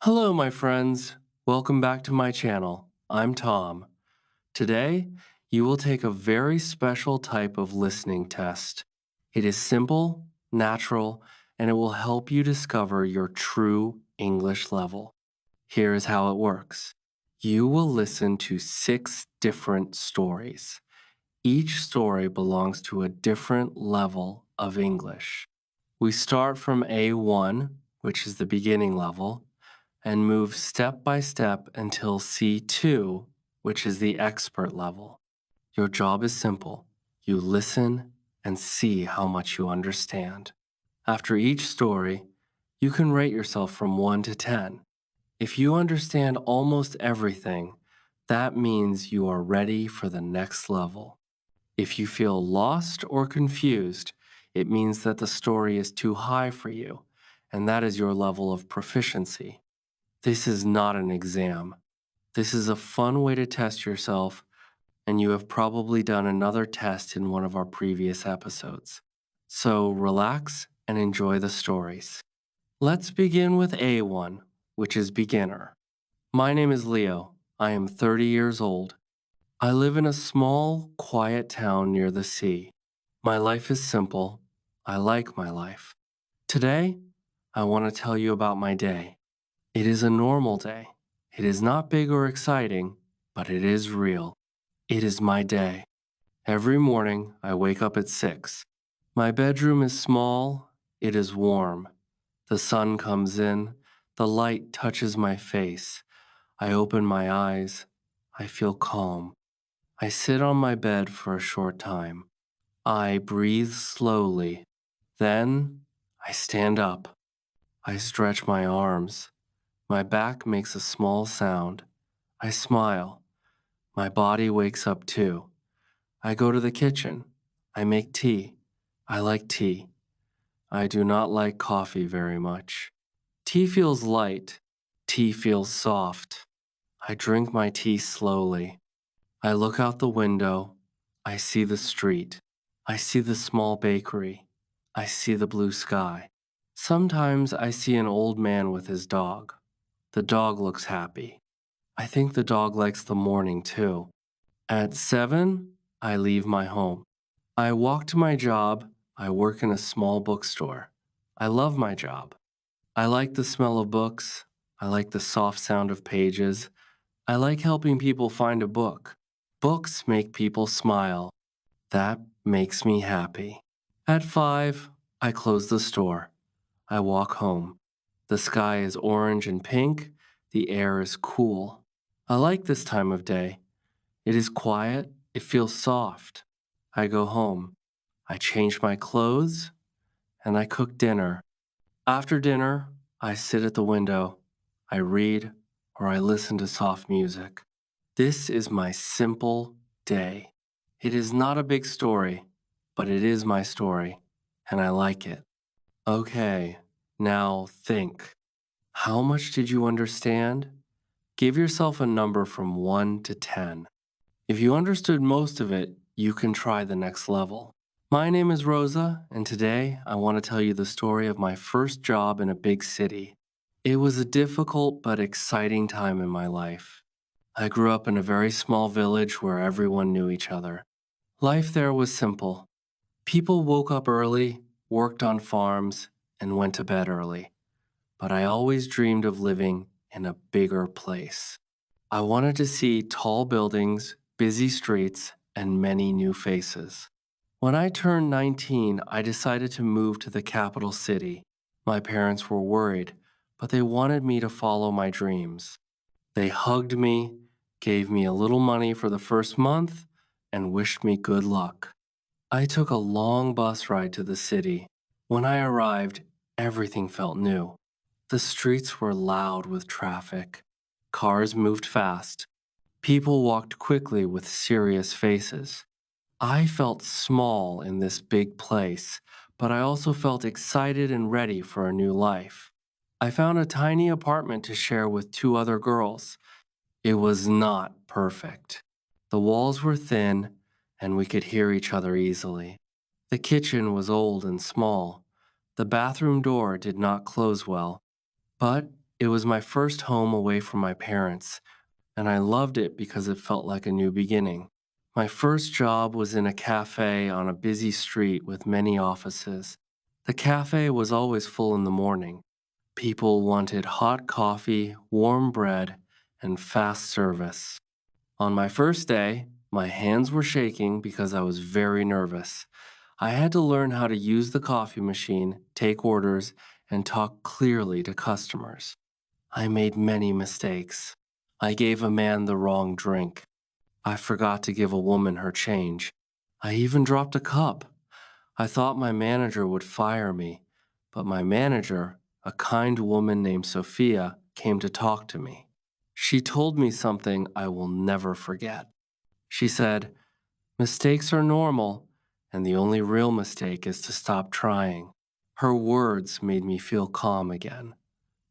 Hello, my friends. Welcome back to my channel. I'm Tom. Today, you will take a very special type of listening test. It is simple, natural, and it will help you discover your true English level. Here is how it works. You will listen to 6 different stories. Each story belongs to a different level of English. We start from A1, which is the beginning level, and move step by step until C2, which is the expert level. Your job is simple. You listen and see how much you understand. After each story, you can rate yourself from 1 to 10. If you understand almost everything, that means you are ready for the next level. If you feel lost or confused, it means that the story is too high for you, and that is your level of proficiency. This is not an exam. This is a fun way to test yourself, and you have probably done another test in one of our previous episodes. So relax and enjoy the stories. Let's begin with A1, which is beginner. My name is Leo. I am 30 years old. I live in a small, quiet town near the sea. My life is simple. I like my life. Today, I want to tell you about my day. It is a normal day. It is not big or exciting, but it is real. It is my day. Every morning, I wake up at 6. My bedroom is small. It is warm. The sun comes in. The light touches my face. I open my eyes. I feel calm. I sit on my bed for a short time. I breathe slowly. Then, I stand up. I stretch my arms. My back makes a small sound. I smile. My body wakes up too. I go to the kitchen. I make tea. I like tea. I do not like coffee very much. Tea feels light. Tea feels soft. I drink my tea slowly. I look out the window. I see the street. I see the small bakery. I see the blue sky. Sometimes I see an old man with his dog. The dog looks happy. I think the dog likes the morning too. At 7, I leave my home. I walk to my job. I work in a small bookstore. I love my job. I like the smell of books. I like the soft sound of pages. I like helping people find a book. Books make people smile. That makes me happy. At 5, I close the store. I walk home. The sky is orange and pink. The air is cool. I like this time of day. It is quiet. It feels soft. I go home. I change my clothes and I cook dinner. After dinner, I sit at the window. I read or I listen to soft music. This is my simple day. It is not a big story, but it is my story, and I like it. Okay, now think. How much did you understand? Give yourself a number from 1 to 10. If you understood most of it, you can try the next level. My name is Rosa, and today I want to tell you the story of my first job in a big city. It was a difficult but exciting time in my life. I grew up in a very small village where everyone knew each other. Life there was simple. People woke up early, worked on farms, and went to bed early. But I always dreamed of living in a bigger place. I wanted to see tall buildings, busy streets, and many new faces. When I turned 19, I decided to move to the capital city. My parents were worried, but they wanted me to follow my dreams. They hugged me, gave me a little money for the first month, and wished me good luck. I took a long bus ride to the city. When I arrived, everything felt new. The streets were loud with traffic. Cars moved fast. People walked quickly with serious faces. I felt small in this big place, but I also felt excited and ready for a new life. I found a tiny apartment to share with 2 other girls. It was not perfect. The walls were thin, and we could hear each other easily. The kitchen was old and small. The bathroom door did not close well, but It was my first home away from my parents, and I loved it because it felt like a new beginning. My first job was in a cafe on a busy street with many offices. The cafe was always full in the morning. People wanted hot coffee, warm bread, and fast service. On my first day, my hands were shaking because I was very nervous. I had to learn how to use the coffee machine, take orders, and talk clearly to customers. I made many mistakes. I gave a man the wrong drink. I forgot to give a woman her change. I even dropped a cup. I thought my manager would fire me, but my manager, a kind woman named Sophia, came to talk to me. She told me something I will never forget. She said, "Mistakes are normal, and the only real mistake is to stop trying." Her words made me feel calm again.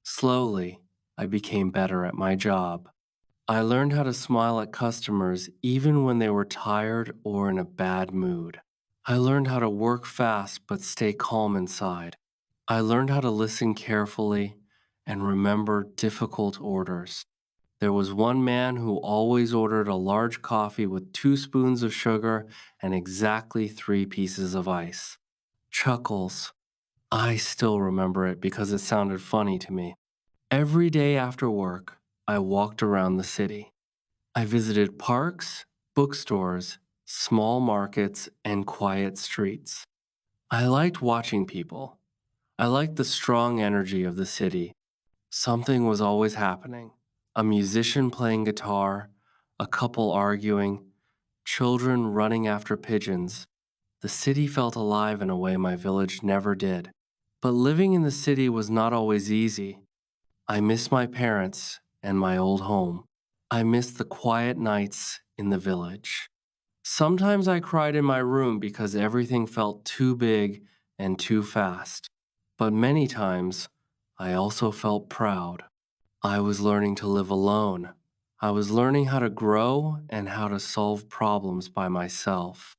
Slowly, I became better at my job. I learned how to smile at customers even when they were tired or in a bad mood. I learned how to work fast but stay calm inside. I learned how to listen carefully and remember difficult orders. There was one man who always ordered a large coffee with 2 spoons of sugar and exactly 3 pieces of ice. Chuckles. I still remember it because it sounded funny to me. Every day after work, I walked around the city. I visited parks, bookstores, small markets, and quiet streets. I liked watching people. I liked the strong energy of the city. Something was always happening. A musician playing guitar, a couple arguing, children running after pigeons. The city felt alive in a way my village never did. But living in the city was not always easy. I miss my parents and my old home. I miss the quiet nights in the village. Sometimes I cried in my room because everything felt too big and too fast. But many times, I also felt proud. I was learning to live alone. I was learning how to grow and how to solve problems by myself.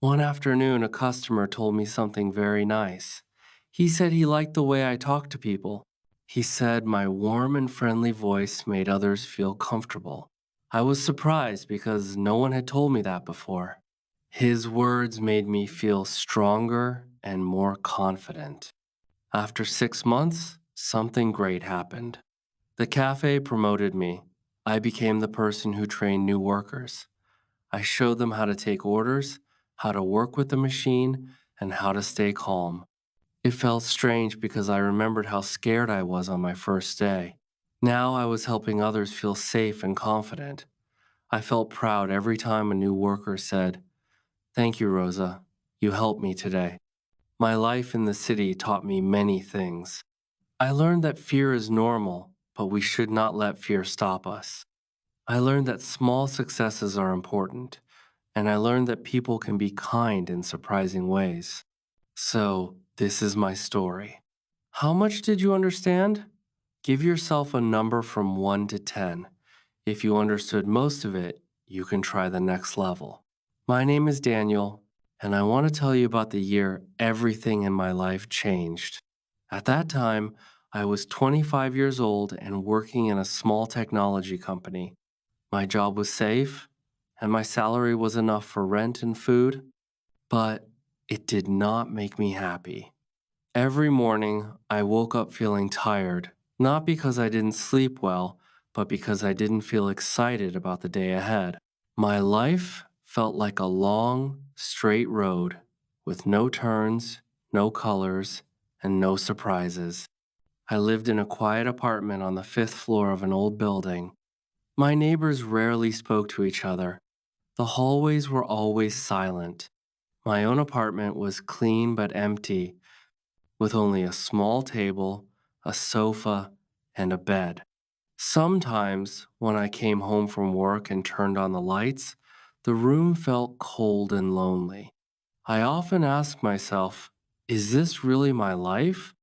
One afternoon, a customer told me something very nice. He said he liked the way I talked to people. He said my warm and friendly voice made others feel comfortable. I was surprised because no one had told me that before. His words made me feel stronger and more confident. After 6 months, something great happened. The cafe promoted me. I became the person who trained new workers. I showed them how to take orders, how to work with the machine, and how to stay calm. It felt strange because I remembered how scared I was on my first day. Now I was helping others feel safe and confident. I felt proud every time a new worker said, "Thank you, Rosa. You helped me today." My life in the city taught me many things. I learned that fear is normal, but we should not let fear stop us. I learned that small successes are important, and I learned that people can be kind in surprising ways. So, this is my story. How much did you understand? Give yourself a number from 1 to 10. If you understood most of it, you can try the next level. My name is Daniel, and I want to tell you about the year everything in my life changed. At that time, I was 25 years old and working in a small technology company. My job was safe, and my salary was enough for rent and food, but it did not make me happy. Every morning, I woke up feeling tired, not because I didn't sleep well, but because I didn't feel excited about the day ahead. My life felt like a long, straight road with no turns, no colors, and no surprises. I lived in a quiet apartment on the 5th floor of an old building. My neighbors rarely spoke to each other. The hallways were always silent. My own apartment was clean but empty, with only a small table, a sofa, and a bed. Sometimes, when I came home from work and turned on the lights, the room felt cold and lonely. I often asked myself, is this really my life?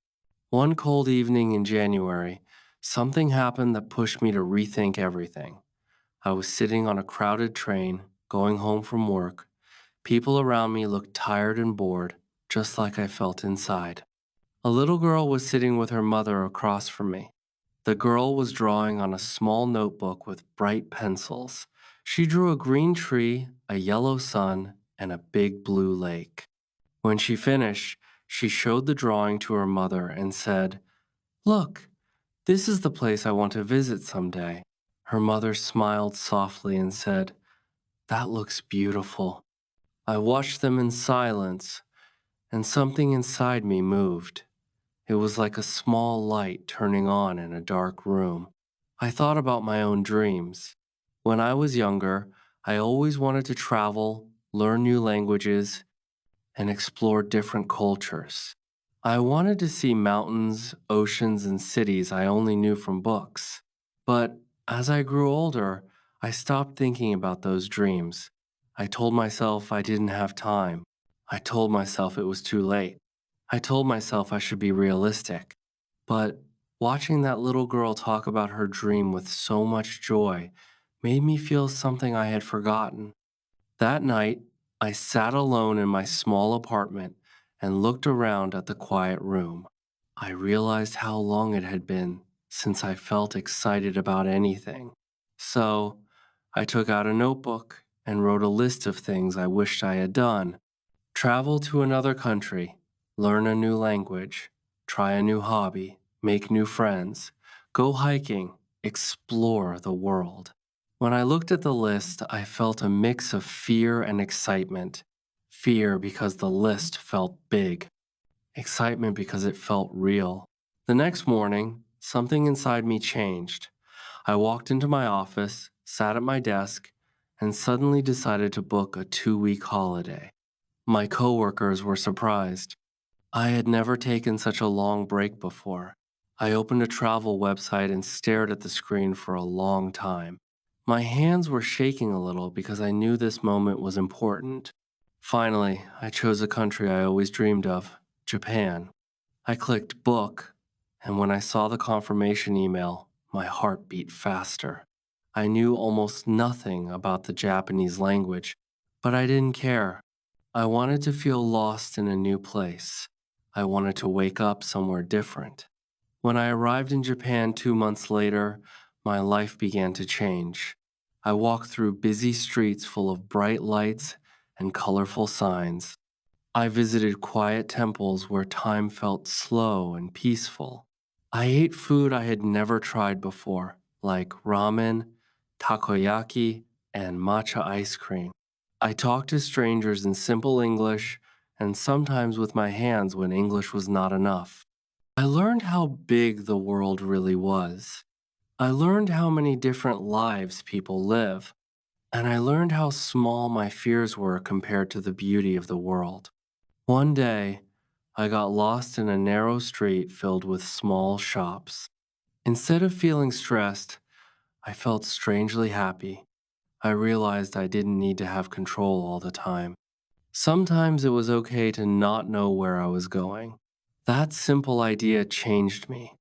One cold evening in January, something happened that pushed me to rethink everything. I was sitting on a crowded train, going home from work. People around me looked tired and bored, just like I felt inside. A little girl was sitting with her mother across from me. The girl was drawing on a small notebook with bright pencils. She drew a green tree, a yellow sun, and a big blue lake. When she finished, she showed the drawing to her mother and said, "Look, this is the place I want to visit someday." Her mother smiled softly and said, "That looks beautiful." I watched them in silence, and something inside me moved. It was like a small light turning on in a dark room. I thought about my own dreams. When I was younger, I always wanted to travel, learn new languages, and explore different cultures. I wanted to see mountains, oceans, and cities I only knew from books. But as I grew older, I stopped thinking about those dreams. I told myself I didn't have time. I told myself it was too late. I told myself I should be realistic. But watching that little girl talk about her dream with so much joy made me feel something I had forgotten. That night, I sat alone in my small apartment and looked around at the quiet room. I realized how long it had been since I felt excited about anything. So, I took out a notebook and wrote a list of things I wished I had done. Travel to another country, learn a new language, try a new hobby, make new friends, go hiking, explore the world. When I looked at the list, I felt a mix of fear and excitement. Fear because the list felt big, excitement because it felt real. The next morning, something inside me changed. I walked into my office, sat at my desk, and suddenly decided to book a 2-week holiday. My coworkers were surprised. I had never taken such a long break before. I opened a travel website and stared at the screen for a long time. My hands were shaking a little because I knew this moment was important. Finally, I chose a country I always dreamed of, Japan. I clicked book, and when I saw the confirmation email, my heart beat faster. I knew almost nothing about the Japanese language, but I didn't care. I wanted to feel lost in a new place. I wanted to wake up somewhere different. When I arrived in Japan 2 months later, my life began to change. I walked through busy streets full of bright lights and colorful signs. I visited quiet temples where time felt slow and peaceful. I ate food I had never tried before, like ramen, takoyaki, and matcha ice cream. I talked to strangers in simple English and sometimes with my hands when English was not enough. I learned how big the world really was. I learned how many different lives people live, and I learned how small my fears were compared to the beauty of the world. One day, I got lost in a narrow street filled with small shops. Instead of feeling stressed, I felt strangely happy. I realized I didn't need to have control all the time. Sometimes it was okay to not know where I was going. That simple idea changed me.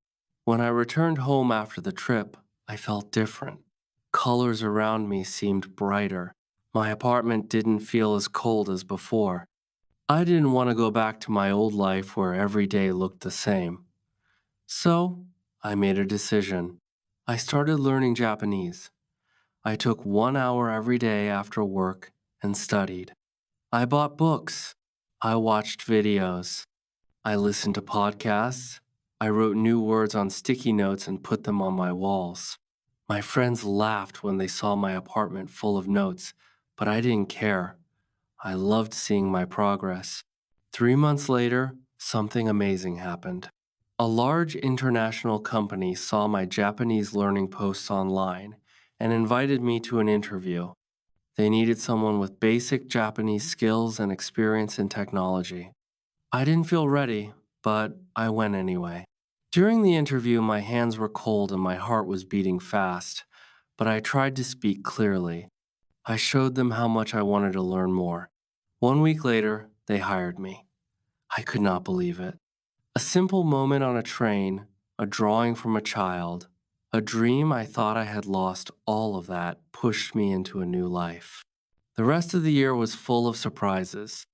When I returned home after the trip, I felt different. Colors around me seemed brighter. My apartment didn't feel as cold as before. I didn't want to go back to my old life where every day looked the same. So, I made a decision. I started learning Japanese. I took 1 hour every day after work and studied. I bought books. I watched videos. I listened to podcasts. I wrote new words on sticky notes and put them on my walls. My friends laughed when they saw my apartment full of notes, but I didn't care. I loved seeing my progress. 3 months later, something amazing happened. A large international company saw my Japanese learning posts online and invited me to an interview. They needed someone with basic Japanese skills and experience in technology. I didn't feel ready, but I went anyway. During the interview, my hands were cold and my heart was beating fast, but I tried to speak clearly. I showed them how much I wanted to learn more. 1 week later, they hired me. I could not believe it. A simple moment on a train, a drawing from a child, a dream I thought I had lost, all of that pushed me into a new life. The rest of the year was full of surprises.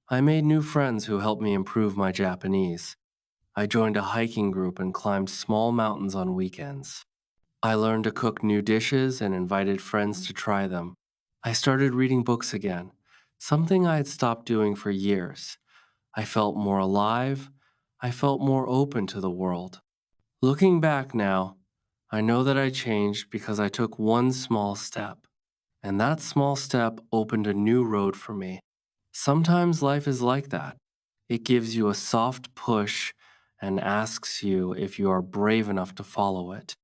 I made new friends who helped me improve my Japanese. I joined a hiking group and climbed small mountains on weekends. I learned to cook new dishes and invited friends to try them. I started reading books again, something I had stopped doing for years. I felt more alive. I felt more open to the world. Looking back now, I know that I changed because I took one small step, and that small step opened a new road for me. Sometimes life is like that. It gives you a soft push and asks you if you are brave enough to follow it.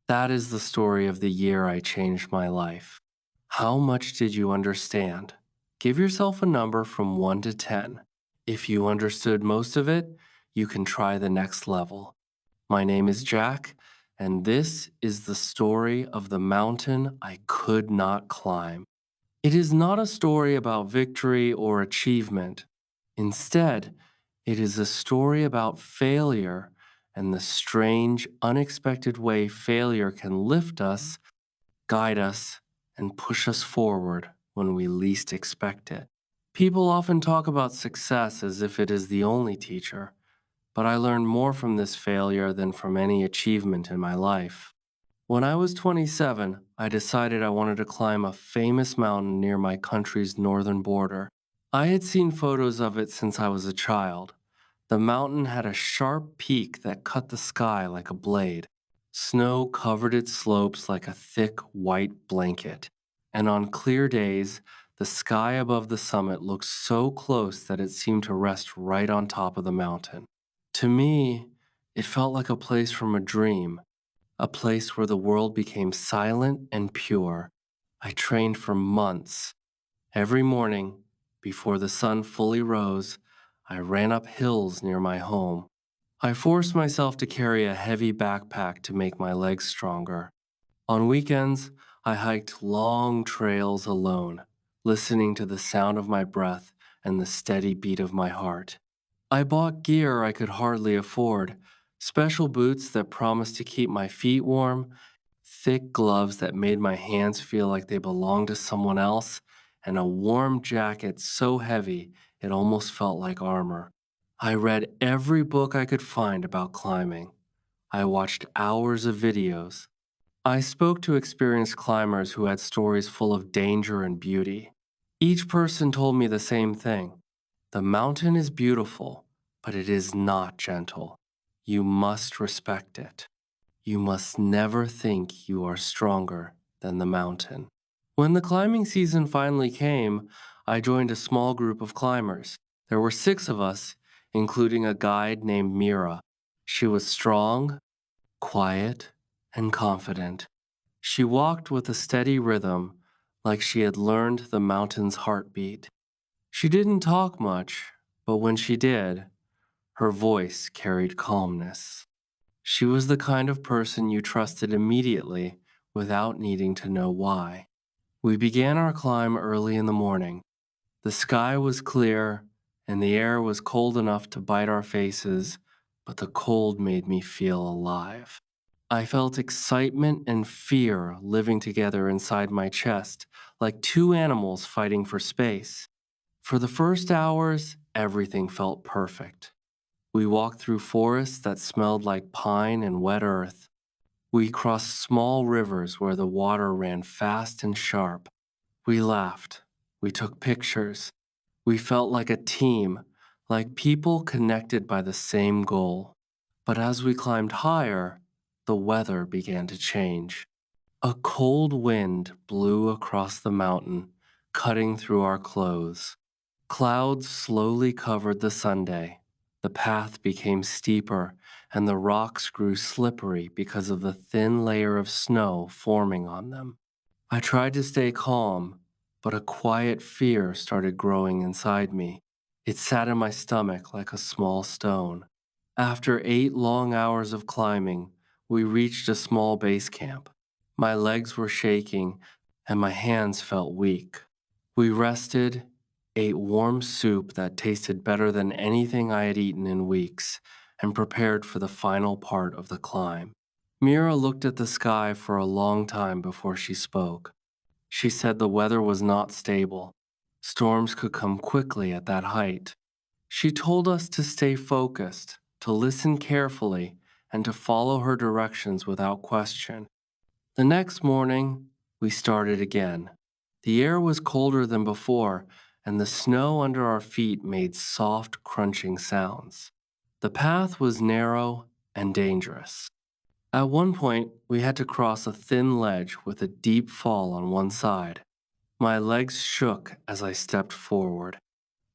That is the story of the year I changed my life. How much did you understand? Give yourself a number from 1 to 10. If you understood most of it, you can try the next level. My name is Jack, and this is the story of the mountain I could not climb. It is not a story about victory or achievement. Instead, it is a story about failure and the strange, unexpected way failure can lift us, guide us, and push us forward when we least expect it. People often talk about success as if it is the only teacher, but I learned more from this failure than from any achievement in my life. When I was 27, I decided I wanted to climb a famous mountain near my country's northern border. I had seen photos of it since I was a child. The mountain had a sharp peak that cut the sky like a blade. Snow covered its slopes like a thick white blanket. And on clear days, the sky above the summit looked so close that it seemed to rest right on top of the mountain. To me, it felt like a place from a dream, a place where the world became silent and pure. I trained for months. Every morning, before the sun fully rose, I ran up hills near my home. I forced myself to carry a heavy backpack to make my legs stronger. On weekends, I hiked long trails alone, listening to the sound of my breath and the steady beat of my heart. I bought gear I could hardly afford, special boots that promised to keep my feet warm, thick gloves that made my hands feel like they belonged to someone else, and a warm jacket so heavy it almost felt like armor. I read every book I could find about climbing. I watched hours of videos. I spoke to experienced climbers who had stories full of danger and beauty. Each person told me the same thing. The mountain is beautiful, but it is not gentle. You must respect it. You must never think you are stronger than the mountain. When the climbing season finally came, I joined a small group of climbers. There were 6 of us, including a guide named Mira. She was strong, quiet, and confident. She walked with a steady rhythm, like she had learned the mountain's heartbeat. She didn't talk much, but when she did, her voice carried calmness. She was the kind of person you trusted immediately without needing to know why. We began our climb early in the morning. The sky was clear, and the air was cold enough to bite our faces, but the cold made me feel alive. I felt excitement and fear living together inside my chest, like 2 animals fighting for space. For the first hours, everything felt perfect. We walked through forests that smelled like pine and wet earth. We crossed small rivers where the water ran fast and sharp. We laughed. We took pictures. We felt like a team, like people connected by the same goal. But as we climbed higher, the weather began to change. A cold wind blew across the mountain, cutting through our clothes. Clouds slowly covered the Sunday. The path became steeper, and the rocks grew slippery because of the thin layer of snow forming on them. I tried to stay calm, but a quiet fear started growing inside me. It sat in my stomach like a small stone. After 8 long hours of climbing, we reached a small base camp. My legs were shaking, and my hands felt weak. We rested, ate warm soup that tasted better than anything I had eaten in weeks, and prepared for the final part of the climb. Mira looked at the sky for a long time before she spoke. She said the weather was not stable. Storms could come quickly at that height. She told us to stay focused, to listen carefully, and to follow her directions without question. The next morning, we started again. The air was colder than before, and the snow under our feet made soft, crunching sounds. The path was narrow and dangerous. At one point, we had to cross a thin ledge with a deep fall on one side. My legs shook as I stepped forward.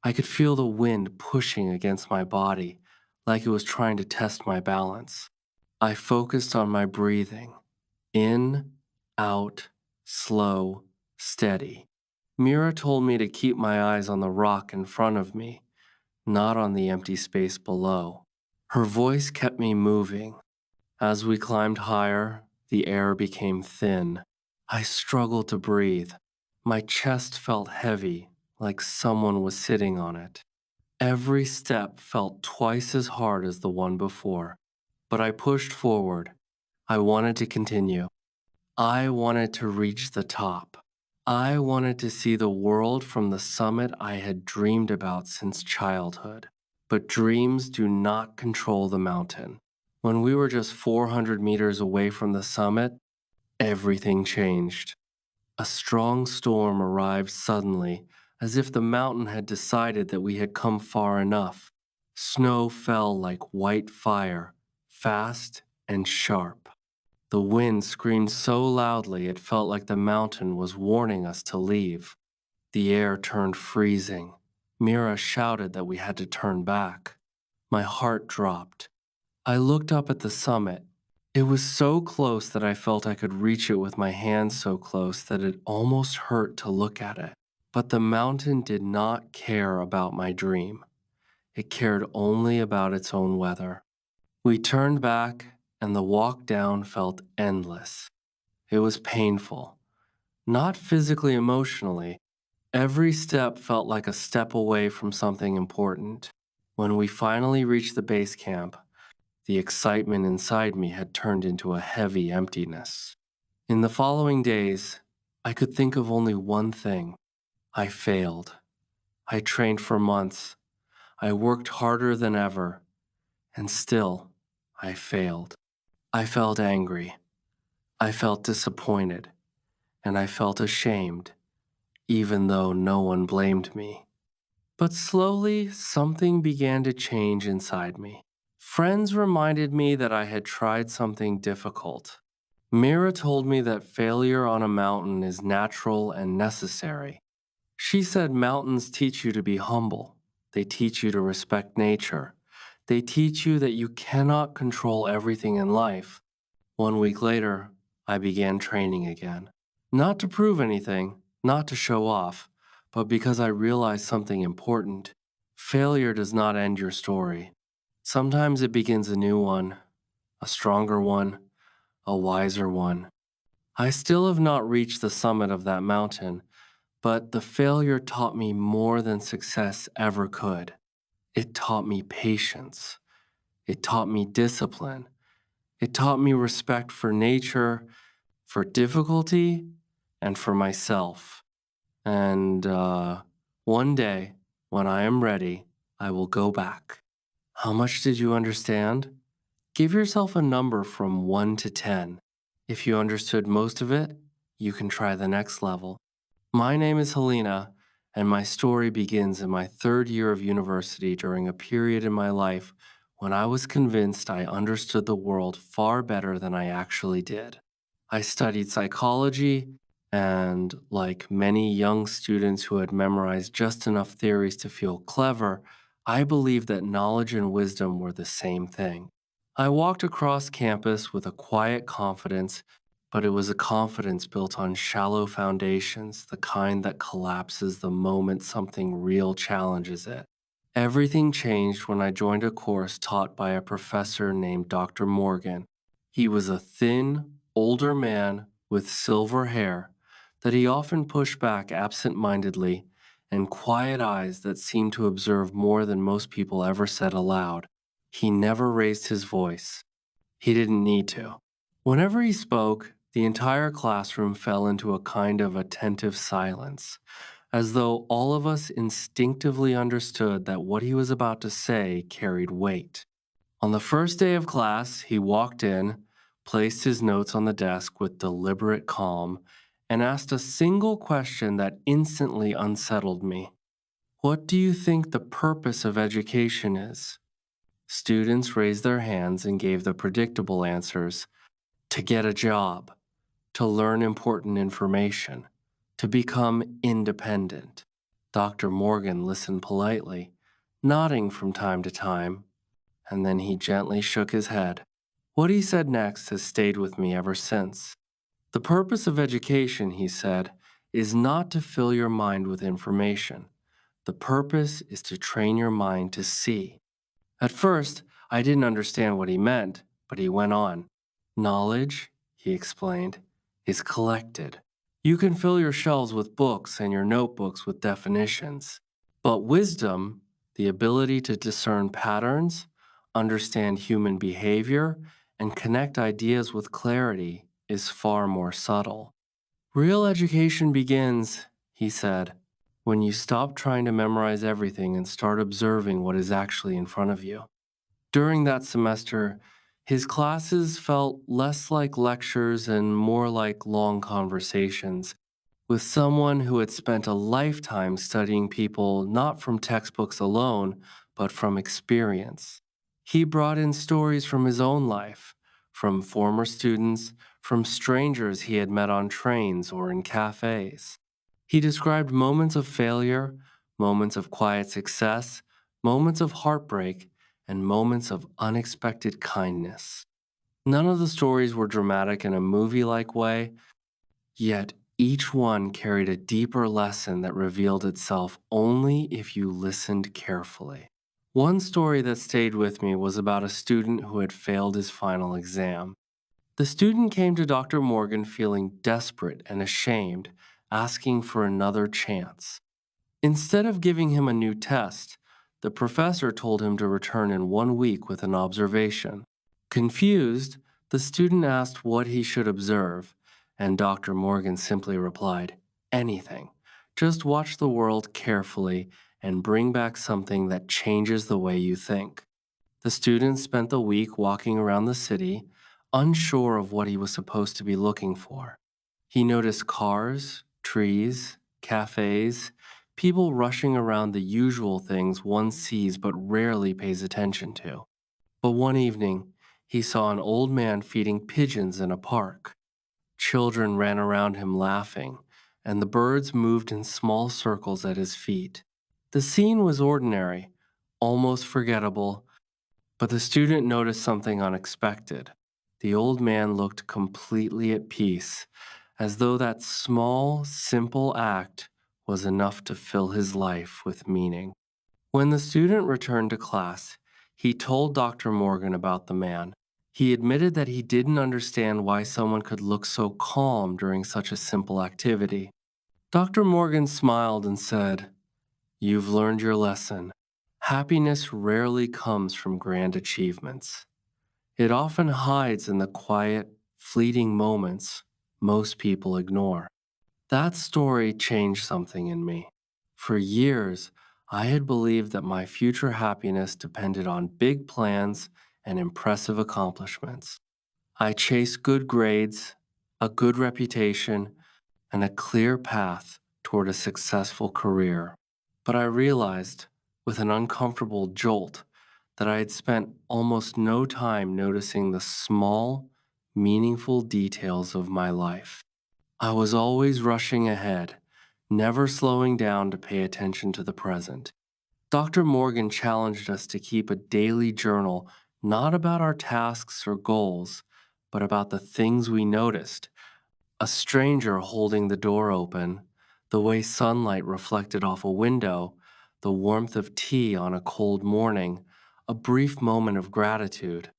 I could feel the wind pushing against my body, like it was trying to test my balance. I focused on my breathing. In, out, slow, steady. Mira told me to keep my eyes on the rock in front of me, not on the empty space below. Her voice kept me moving. As we climbed higher, the air became thin. I struggled to breathe. My chest felt heavy, like someone was sitting on it. Every step felt twice as hard as the one before, but I pushed forward. I wanted to continue. I wanted to reach the top. I wanted to see the world from the summit I had dreamed about since childhood. But dreams do not control the mountain. When we were just 400 meters away from the summit, everything changed. A strong storm arrived suddenly, as if the mountain had decided that we had come far enough. Snow fell like white fire, fast and sharp. The wind screamed so loudly it felt like the mountain was warning us to leave. The air turned freezing. Mira shouted that we had to turn back. My heart dropped. I looked up at the summit. It was so close that I felt I could reach it with my hands so close that it almost hurt to look at it. But the mountain did not care about my dream. It cared only about its own weather. We turned back, and the walk down felt endless. It was painful, not physically, emotionally. Every step felt like a step away from something important. When we finally reached the base camp, the excitement inside me had turned into a heavy emptiness. In the following days, I could think of only one thing. I failed. I trained for months. I worked harder than ever. And still, I failed. I felt angry. I felt disappointed. And I felt ashamed, even though no one blamed me. But slowly, something began to change inside me. Friends reminded me that I had tried something difficult. Mira told me that failure on a mountain is natural and necessary. She said mountains teach you to be humble. They teach you to respect nature. They teach you that you cannot control everything in life. 1 week later, I began training again. Not to prove anything, not to show off, but because I realized something important. Failure does not end your story. Sometimes it begins a new one, a stronger one, a wiser one. I still have not reached the summit of that mountain, but the failure taught me more than success ever could. It taught me patience. It taught me discipline. It taught me respect for nature, for difficulty, and for myself. And one day, when I am ready, I will go back. How much did you understand? Give yourself a number from 1 to 10. If you understood most of it, you can try the next level. My name is Helena, and my story begins in my 3rd year of university during a period in my life when I was convinced I understood the world far better than I actually did. I studied psychology, and like many young students who had memorized just enough theories to feel clever, I believed that knowledge and wisdom were the same thing. I walked across campus with a quiet confidence, but it was a confidence built on shallow foundations, the kind that collapses the moment something real challenges it. Everything changed when I joined a course taught by a professor named Dr. Morgan. He was a thin, older man with silver hair that he often pushed back absent-mindedly and quiet eyes that seemed to observe more than most people ever said aloud. He never raised his voice. He didn't need to. Whenever he spoke, the entire classroom fell into a kind of attentive silence, as though all of us instinctively understood that what he was about to say carried weight. On the first day of class, he walked in, placed his notes on the desk with deliberate calm, and asked a single question that instantly unsettled me. What do you think the purpose of education is? Students raised their hands and gave the predictable answers: to get a job, to learn important information, to become independent. Dr. Morgan listened politely, nodding from time to time, and then he gently shook his head. What he said next has stayed with me ever since. The purpose of education, he said, is not to fill your mind with information. The purpose is to train your mind to see. At first, I didn't understand what he meant, but he went on. Knowledge, he explained, is collected. You can fill your shelves with books and your notebooks with definitions. But wisdom, the ability to discern patterns, understand human behavior, and connect ideas with clarity, is far more subtle. Real education begins, he said, when you stop trying to memorize everything and start observing what is actually in front of you. During that semester, his classes felt less like lectures and more like long conversations with someone who had spent a lifetime studying people not from textbooks alone, but from experience. He brought in stories from his own life, from former students, from strangers he had met on trains or in cafes. He described moments of failure, moments of quiet success, moments of heartbreak, and moments of unexpected kindness. None of the stories were dramatic in a movie-like way, yet each one carried a deeper lesson that revealed itself only if you listened carefully. One story that stayed with me was about a student who had failed his final exam. The student came to Dr. Morgan feeling desperate and ashamed, asking for another chance. Instead of giving him a new test, the professor told him to return in 1 week with an observation. Confused, the student asked what he should observe, and Dr. Morgan simply replied, anything. Just watch the world carefully and bring back something that changes the way you think. The student spent the week walking around the city, unsure of what he was supposed to be looking for. He noticed cars, trees, cafes, people rushing around the usual things one sees but rarely pays attention to. But one evening, he saw an old man feeding pigeons in a park. Children ran around him laughing, and the birds moved in small circles at his feet. The scene was ordinary, almost forgettable, but the student noticed something unexpected. The old man looked completely at peace, as though that small, simple act was enough to fill his life with meaning. When the student returned to class, he told Dr. Morgan about the man. He admitted that he didn't understand why someone could look so calm during such a simple activity. Dr. Morgan smiled and said, "You've learned your lesson. Happiness rarely comes from grand achievements. It often hides in the quiet, fleeting moments most people ignore." That story changed something in me. For years, I had believed that my future happiness depended on big plans and impressive accomplishments. I chased good grades, a good reputation, and a clear path toward a successful career. But I realized, with an uncomfortable jolt, that I had spent almost no time noticing the small, meaningful details of my life. I was always rushing ahead, never slowing down to pay attention to the present. Dr. Morgan challenged us to keep a daily journal, not about our tasks or goals, but about the things we noticed: a stranger holding the door open, the way sunlight reflected off a window, the warmth of tea on a cold morning, a brief moment of gratitude.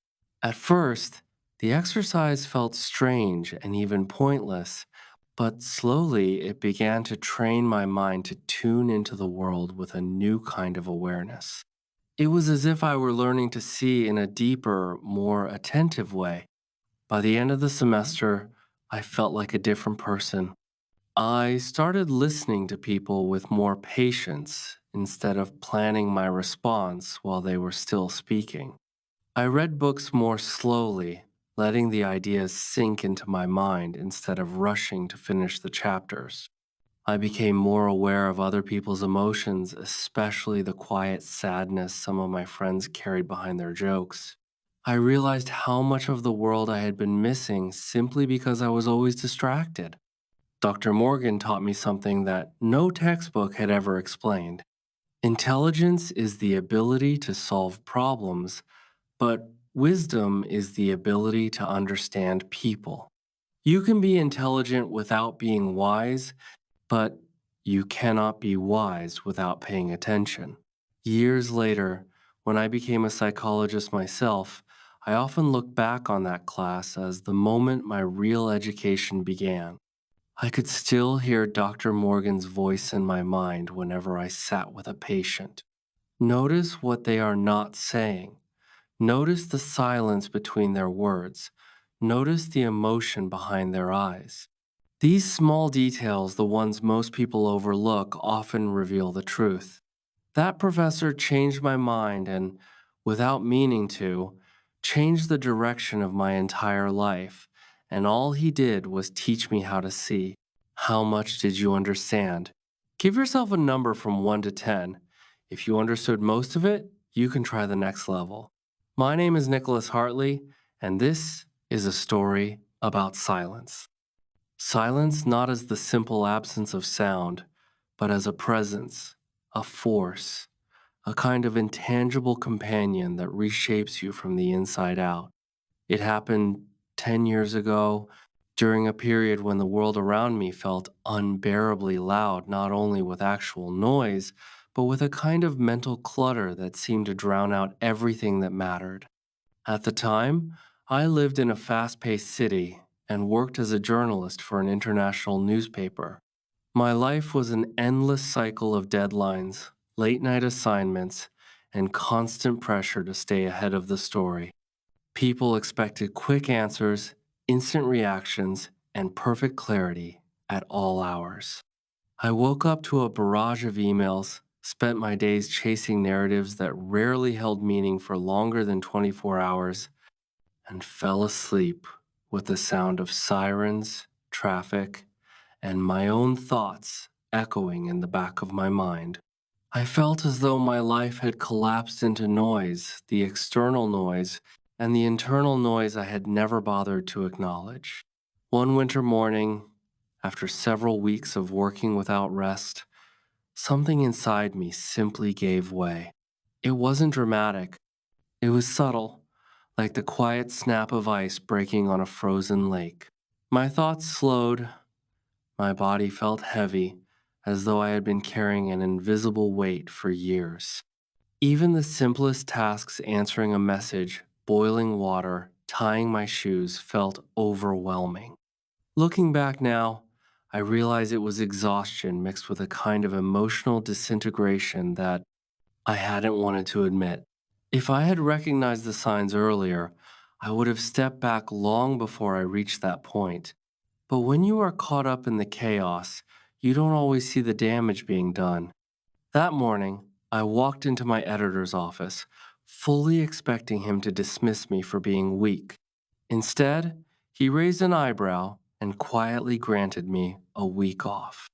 At first, the exercise felt strange and even pointless, but slowly it began to train my mind to tune into the world with a new kind of awareness. It was as if I were learning to see in a deeper, more attentive way. By the end of the semester, I felt like a different person. I started listening to people with more patience instead of planning my response while they were still speaking. I read books more slowly, letting the ideas sink into my mind instead of rushing to finish the chapters. I became more aware of other people's emotions, especially the quiet sadness some of my friends carried behind their jokes. I realized how much of the world I had been missing simply because I was always distracted. Dr. Morgan taught me something that no textbook had ever explained. Intelligence is the ability to solve problems, but wisdom is the ability to understand people. You can be intelligent without being wise, but you cannot be wise without paying attention. Years later, when I became a psychologist myself, I often look back on that class as the moment my real education began. I could still hear Dr. Morgan's voice in my mind whenever I sat with a patient. Notice what they are not saying. Notice the silence between their words. Notice the emotion behind their eyes. These small details, the ones most people overlook, often reveal the truth. That professor changed my mind and, without meaning to, changed the direction of my entire life. And all he did was teach me how to see. How much did you understand? Give yourself a number from 1 to 10. If you understood most of it, you can try the next level. My name is Nicholas Hartley, and this is a story about silence. Silence not as the simple absence of sound, but as a presence, a force, a kind of intangible companion that reshapes you from the inside out. It happened 10 years ago during a period when the world around me felt unbearably loud, not only with actual noise, but with a kind of mental clutter that seemed to drown out everything that mattered. At the time, I lived in a fast paced city and worked as a journalist for an international newspaper. My life was an endless cycle of deadlines, late night assignments, and constant pressure to stay ahead of the story. People expected quick answers, instant reactions, and perfect clarity at all hours. I woke up to a barrage of emails, spent my days chasing narratives that rarely held meaning for longer than 24 hours, and fell asleep with the sound of sirens, traffic, and my own thoughts echoing in the back of my mind. I felt as though my life had collapsed into noise, the external noise, and the internal noise I had never bothered to acknowledge. One winter morning, after several weeks of working without rest, something inside me simply gave way. It wasn't dramatic, it was subtle, like the quiet snap of ice breaking on a frozen lake. My thoughts slowed, my body felt heavy, as though I had been carrying an invisible weight for years. Even the simplest tasks, answering a message, boiling water, tying my shoes, felt overwhelming. Looking back now, I realize it was exhaustion mixed with a kind of emotional disintegration that I hadn't wanted to admit. If I had recognized the signs earlier, I would have stepped back long before I reached that point. But when you are caught up in the chaos, you don't always see the damage being done. That morning, I walked into my editor's office, fully expecting him to dismiss me for being weak. Instead, he raised an eyebrow and quietly granted me a week off.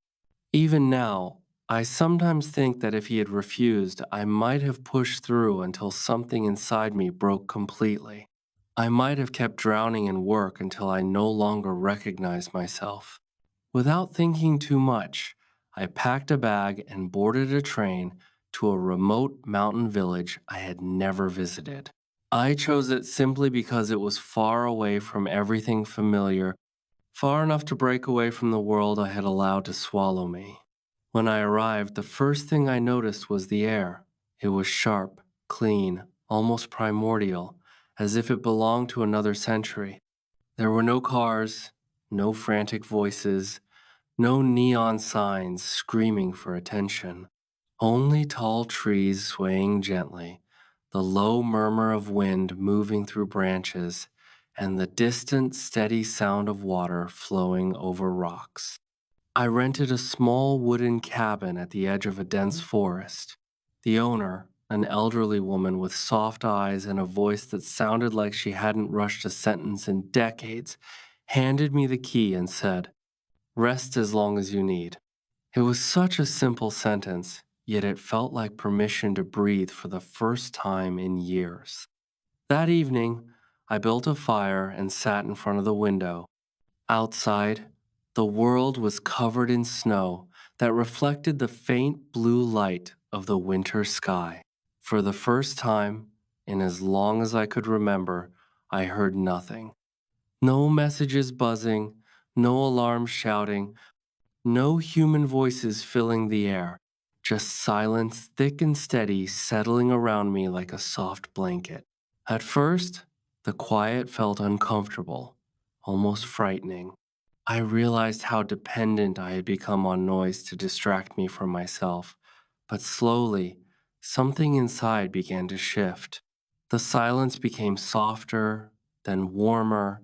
Even now, I sometimes think that if he had refused, I might have pushed through until something inside me broke completely. I might have kept drowning in work until I no longer recognized myself. Without thinking too much, I packed a bag and boarded a train to a remote mountain village I had never visited. I chose it simply because it was far away from everything familiar, far enough to break away from the world I had allowed to swallow me. When I arrived, the first thing I noticed was the air. It was sharp, clean, almost primordial, as if it belonged to another century. There were no cars, no frantic voices, no neon signs screaming for attention. Only tall trees swaying gently, the low murmur of wind moving through branches, and the distant, steady sound of water flowing over rocks. I rented a small wooden cabin at the edge of a dense forest. The owner, An elderly woman with soft eyes and a voice that sounded like she hadn't rushed a sentence in decades, handed me the key and said, "Rest as long as you need." It was such a simple sentence, yet it felt like permission to breathe for the first time in years. That evening, I built a fire and sat in front of the window. Outside, the world was covered in snow that reflected the faint blue light of the winter sky. For the first time, in as long as I could remember, I heard nothing. No messages buzzing, no alarms shouting, no human voices filling the air, just silence thick and steady settling around me like a soft blanket. At first, the quiet felt uncomfortable, almost frightening. I realized how dependent I had become on noise to distract me from myself, but slowly, something inside began to shift. The silence became softer, then warmer,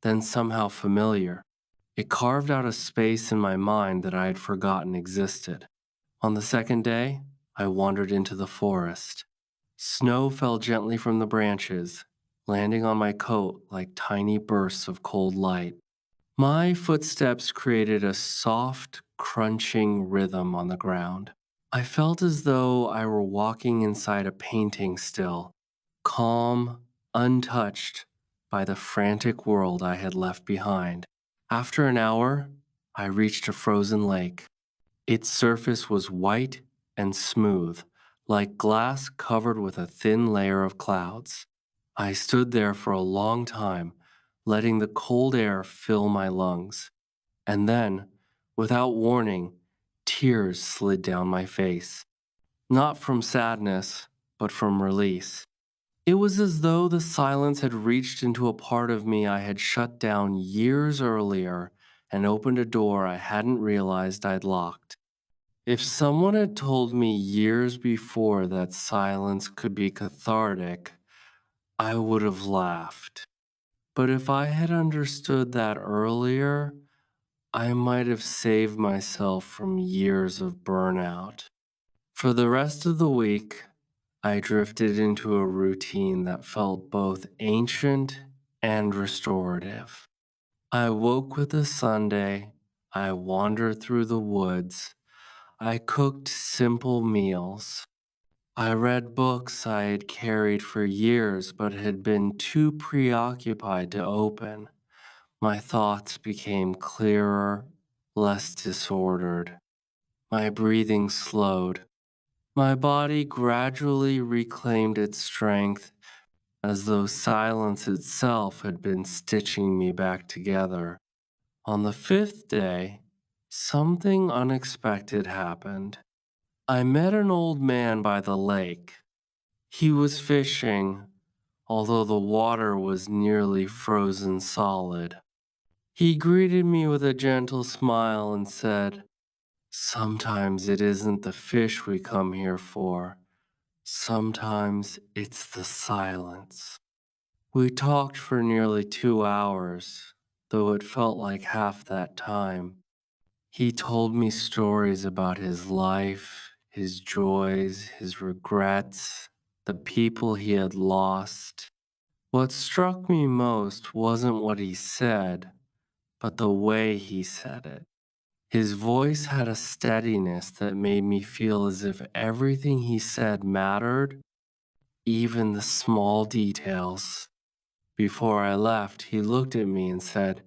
then somehow familiar. It carved out a space in my mind that I had forgotten existed. On the second day, I wandered into the forest. Snow fell gently from the branches, landing on my coat like tiny bursts of cold light. My footsteps created a soft, crunching rhythm on the ground. I felt as though I were walking inside a painting still, calm, untouched by the frantic world I had left behind. After an hour, I reached a frozen lake. Its surface was white and smooth, like glass covered with a thin layer of clouds. I stood there for a long time, letting the cold air fill my lungs. And then, without warning, tears slid down my face. Not from sadness, but from release. It was as though the silence had reached into a part of me I had shut down years earlier and opened a door I hadn't realized I'd locked. If someone had told me years before that silence could be cathartic, I would have laughed. But if I had understood that earlier, I might have saved myself from years of burnout. For the rest of the week, I drifted into a routine that felt both ancient and restorative. I woke with a Sunday, I wandered through the woods, I cooked simple meals. I read books I had carried for years but had been too preoccupied to open. My thoughts became clearer, less disordered. My breathing slowed. My body gradually reclaimed its strength as though silence itself had been stitching me back together. On the fifth day, something unexpected happened. I met an old man by the lake. He was fishing, although the water was nearly frozen solid. He greeted me with a gentle smile and said, "Sometimes it isn't the fish we come here for. Sometimes it's the silence." We talked for nearly 2 hours, though it felt like half that time. He told me stories about his life, his joys, his regrets, the people he had lost. What struck me most wasn't what he said, but the way he said it. His voice had a steadiness that made me feel as if everything he said mattered, even the small details. Before I left, he looked at me and said,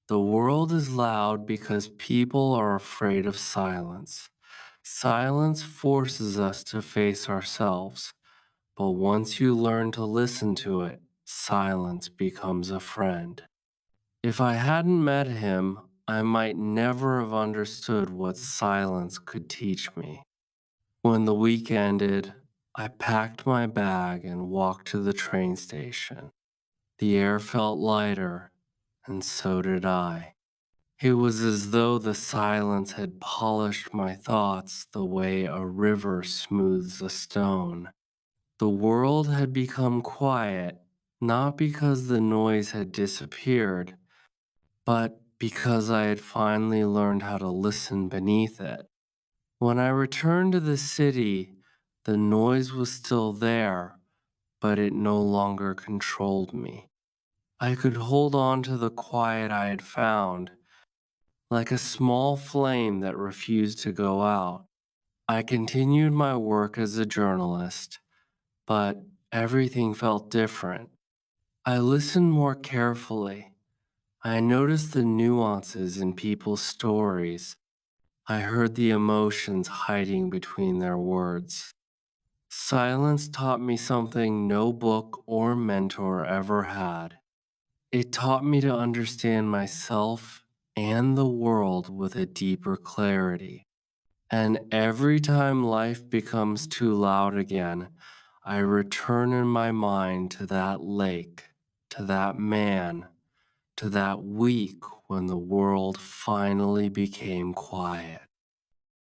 "The world is loud because people are afraid of silence. Silence forces us to face ourselves, but once you learn to listen to it, silence becomes a friend." If I hadn't met him, I might never have understood what silence could teach me. When the week ended, I packed my bag and walked to the train station. The air felt lighter, and so did I. It was as though the silence had polished my thoughts the way a river smooths a stone. The world had become quiet, not because the noise had disappeared, but because I had finally learned how to listen beneath it. When I returned to the city, The noise was still there, but it no longer controlled me. I could hold on to the quiet I had found, like a small flame that refused to go out. I continued my work as a journalist, but everything felt different. I listened more carefully. I noticed the nuances in people's stories. I heard the emotions hiding between their words. Silence taught me something no book or mentor ever had. It taught me to understand myself and the world with a deeper clarity. And every time life becomes too loud again, I return in my mind to that lake, to that man, to that week when the world finally became quiet.